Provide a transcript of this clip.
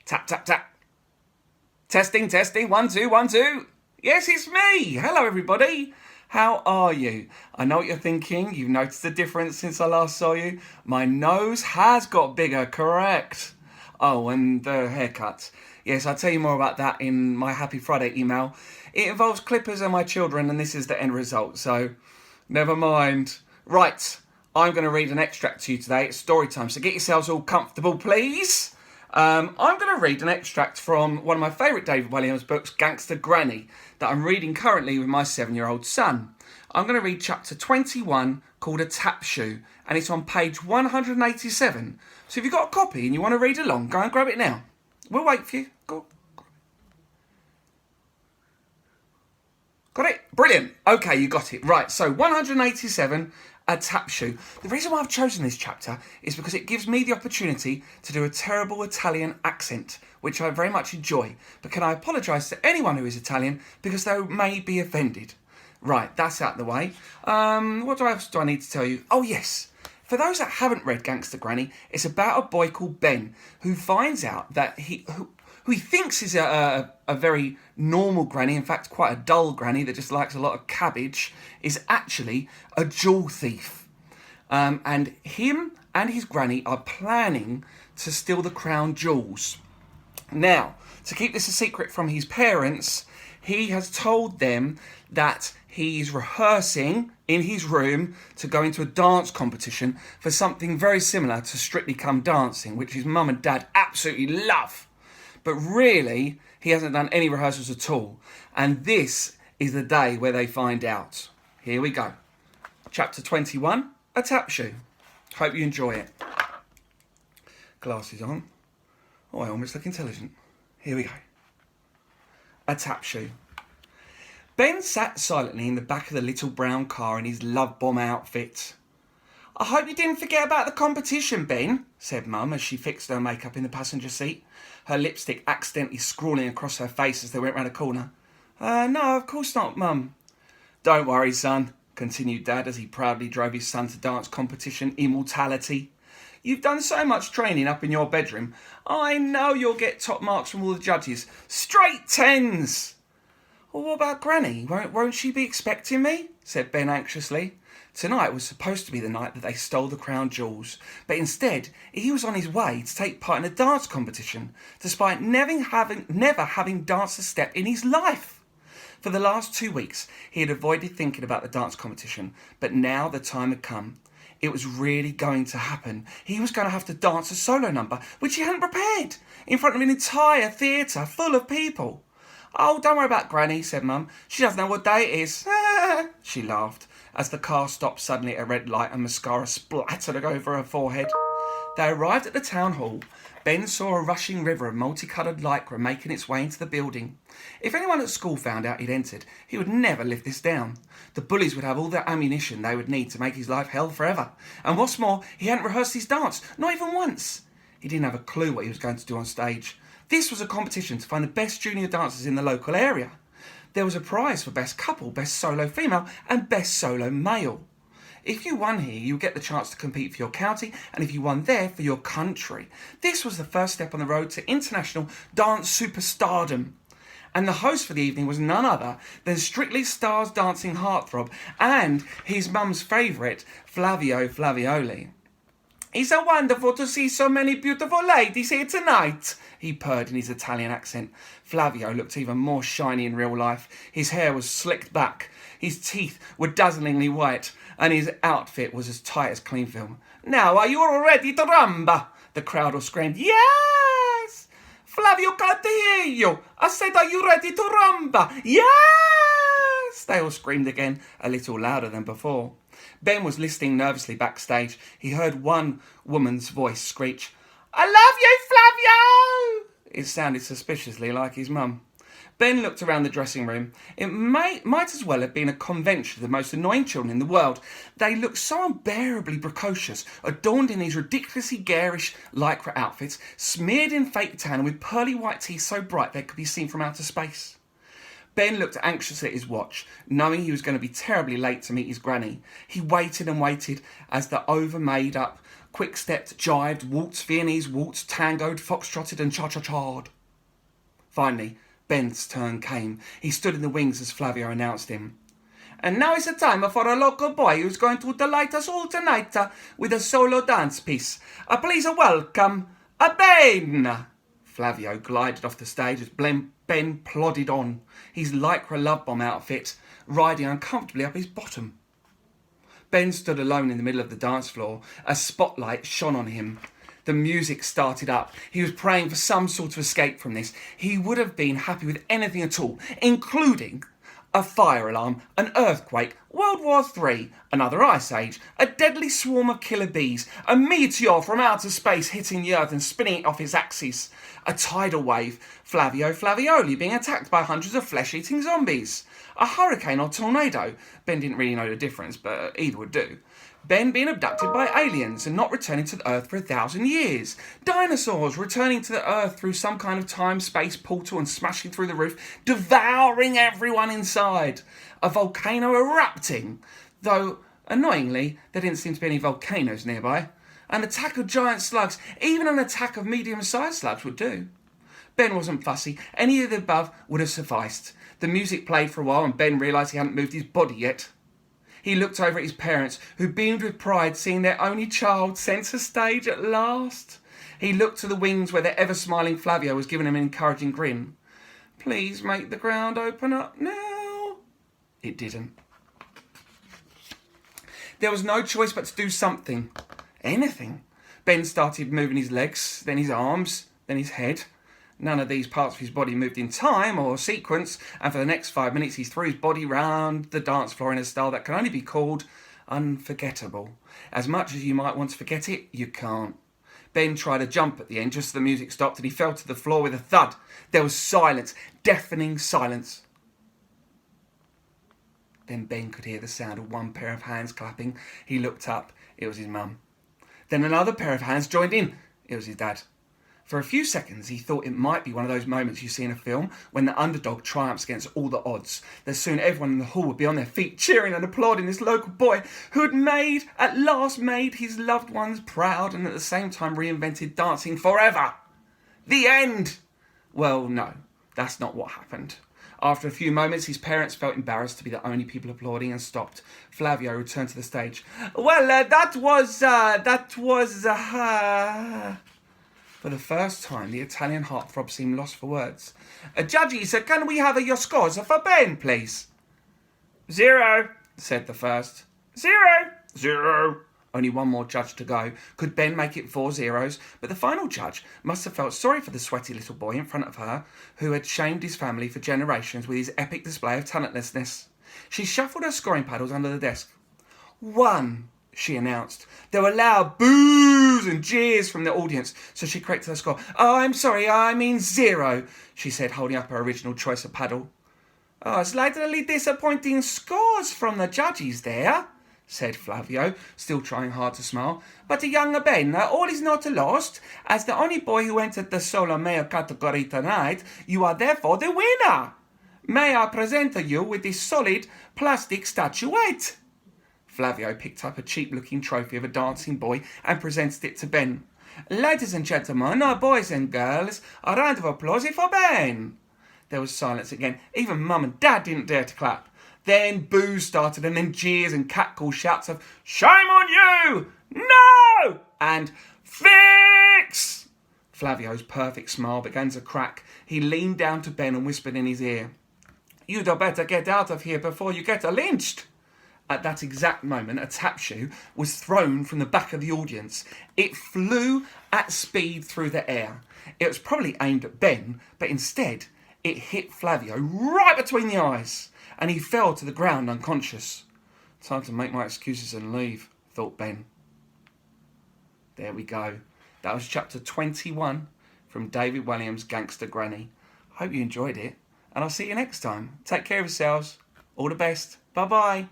Tap, tap, tap. Testing, testing. 1, 2, 1, 2. Yes, it's me. Hello, everybody. How are you? I know what you're thinking. You've noticed the difference since I last saw you. My nose has got bigger, correct? Oh, and the haircut. Yes, I'll tell you more about that in my Happy Friday email. It involves clippers and my children, and this is the end result, so never mind. Right, I'm going to read an extract to you today. It's story time, so get yourselves all comfortable, please. I'm going to read an extract from one of my favourite David Williams books, Gangster Granny, that I'm reading currently with my 7-year-old son. I'm going to read chapter 21, called A Tap Shoe, and it's on page 187. So if you've got a copy and you want to read along, go and grab it now. We'll wait for you. Go. Got it? Brilliant. Okay, you got it. Right, so 187, A Tap Shoe. The reason why I've chosen this chapter is because it gives me the opportunity to do a terrible Italian accent, which I very much enjoy. But can I apologise to anyone who is Italian because they may be offended? Right, that's out of the way. What else do I need to tell you? Oh, yes. For those that haven't read Gangster Granny, it's about a boy called Ben who finds out that who he thinks is a very normal granny, in fact quite a dull granny that just likes a lot of cabbage, is actually a jewel thief. And him and his granny are planning to steal the crown jewels. Now, to keep this a secret from his parents, he has told them that he's rehearsing in his room to go into a dance competition for something very similar to Strictly Come Dancing, which his mum and dad absolutely love. But really, he hasn't done any rehearsals at all. And this is the day where they find out. Here we go. Chapter 21, A Tap Shoe. Hope you enjoy it. Glasses on. Oh, I almost look intelligent. Here we go. A Tap Shoe. Ben sat silently in the back of the little brown car in his love bomb outfit. I hope you didn't forget about the competition, Ben, said Mum as she fixed her makeup in the passenger seat, her lipstick accidentally scrawling across her face as they went round a corner. No, of course not, Mum. Don't worry, son, continued Dad as he proudly drove his son to dance competition Immortality. You've done so much training up in your bedroom. I know you'll get top marks from all the judges. Straight tens! Well, what about Granny? Won't she be expecting me? Said Ben anxiously. Tonight was supposed to be the night that they stole the crown jewels, but instead he was on his way to take part in a dance competition, despite never having danced a step in his life. For the last 2 weeks, he had avoided thinking about the dance competition, but now the time had come. It was really going to happen. He was going to have to dance a solo number, which he hadn't prepared, in front of an entire theatre full of people. Oh, don't worry about Granny, said Mum. She doesn't know what day it is. She laughed as the car stopped suddenly at a red light and mascara splattered over her forehead. They arrived at the town hall. Ben saw a rushing river of multicoloured lycra making its way into the building. If anyone at school found out he'd entered, he would never live this down. The bullies would have all the ammunition they would need to make his life hell forever. And what's more, he hadn't rehearsed his dance, not even once. He didn't have a clue what he was going to do on stage. This was a competition to find the best junior dancers in the local area. There was a prize for best couple, best solo female, and best solo male. If you won here, you get the chance to compete for your county, and if you won there, for your country. This was the first step on the road to international dance superstardom. And the host for the evening was none other than Strictly Stars dancing heartthrob and his mum's favourite, Flavio Flavioli. It's so wonderful to see so many beautiful ladies here tonight, he purred in his Italian accent. Flavio looked even more shiny in real life. His hair was slicked back, his teeth were dazzlingly white, and his outfit was as tight as clean film. Now, are you all ready to rumba? The crowd all screamed, yes! Flavio, can't hear you. I said, are you ready to rumba? Yes! They all screamed again, a little louder than before. Ben was listening nervously backstage. He heard one woman's voice screech, I love you, Flavio! It sounded suspiciously like his mum. Ben looked around the dressing room. It might as well have been a convention of the most annoying children in the world. They looked so unbearably precocious, adorned in these ridiculously garish lycra outfits, smeared in fake tan and with pearly white teeth so bright they could be seen from outer space. Ben looked anxiously at his watch, knowing he was going to be terribly late to meet his granny. He waited and waited as the over-made-up quick-stepped, jived, waltzed, Viennese waltzed, tangoed, foxtrotted and cha-cha-cha'd. Finally, Ben's turn came. He stood in the wings as Flavio announced him. And now is the time for a local boy who's going to delight us all tonight with a solo dance piece. Please welcome, Ben! Flavio glided off the stage as Ben plodded on, his lycra love bomb outfit riding uncomfortably up his bottom. Ben stood alone in the middle of the dance floor. A spotlight shone on him. The music started up. He was praying for some sort of escape from this. He would have been happy with anything at all, including a fire alarm, an earthquake, World War III, another ice age, a deadly swarm of killer bees, a meteor from outer space hitting the earth and spinning it off its axis, a tidal wave, Flavio Flavioli being attacked by hundreds of flesh-eating zombies, a hurricane or tornado, Ben didn't really know the difference, but either would do, Ben being abducted by aliens and not returning to the Earth for 1,000 years. Dinosaurs returning to the Earth through some kind of time-space portal and smashing through the roof, devouring everyone inside. A volcano erupting, though, annoyingly, there didn't seem to be any volcanoes nearby. An attack of giant slugs, even an attack of medium-sized slugs would do. Ben wasn't fussy. Any of the above would have sufficed. The music played for a while and Ben realised he hadn't moved his body yet. He looked over at his parents, who beamed with pride seeing their only child centre stage at last. He looked to the wings where their ever-smiling Flavio was giving him an encouraging grin. Please make the ground open up now. It didn't. There was no choice but to do something. Anything. Ben started moving his legs, then his arms, then his head. None of these parts of his body moved in time or sequence, and for the next 5 minutes he threw his body round the dance floor in a style that can only be called unforgettable. As much as you might want to forget it, you can't. Ben tried a jump at the end just as the music stopped and he fell to the floor with a thud. There was silence, deafening silence. Then Ben could hear the sound of one pair of hands clapping. He looked up. It was his mum. Then another pair of hands joined in. It was his dad. For a few seconds, he thought it might be one of those moments you see in a film when the underdog triumphs against all the odds. That soon everyone in the hall would be on their feet, cheering and applauding this local boy who had at last made his loved ones proud and at the same time reinvented dancing forever. The end! Well, no, that's not what happened. After a few moments, his parents felt embarrassed to be the only people applauding and stopped. Flavio returned to the stage. Well, that was. For the first time, the Italian heartthrob seemed lost for words. Judges, can we have your scores for Ben, please? 0, said the first. 0. 0. Only one more judge to go. Could Ben make it 4 zeros? But the final judge must have felt sorry for the sweaty little boy in front of her, who had shamed his family for generations with his epic display of talentlessness. She shuffled her scoring paddles under the desk. 1. She announced. There were loud boos and jeers from the audience, so she corrected her score. Oh, I'm sorry, I mean 0, she said, holding up her original choice of paddle. Oh, slightly disappointing scores from the judges there, said Flavio, still trying hard to smile. But young Ben, all is not lost. As the only boy who entered the solo male category tonight, you are therefore the winner. May I present you with this solid plastic statuette? Flavio picked up a cheap-looking trophy of a dancing boy and presented it to Ben. Ladies and gentlemen, boys and girls, a round of applause for Ben. There was silence again. Even Mum and Dad didn't dare to clap. Then boos started and then jeers and catcall shouts of, Shame on you! No! And fix! Flavio's perfect smile began to crack. He leaned down to Ben and whispered in his ear, You'd better get out of here before you get lynched. At that exact moment, a tap shoe was thrown from the back of the audience. It flew at speed through the air. It was probably aimed at Ben, but instead, it hit Flavio right between the eyes, and he fell to the ground unconscious. Time to make my excuses and leave, thought Ben. There we go. That was chapter 21 from David Walliams' Gangster Granny. Hope you enjoyed it, and I'll see you next time. Take care of yourselves. All the best. Bye-bye.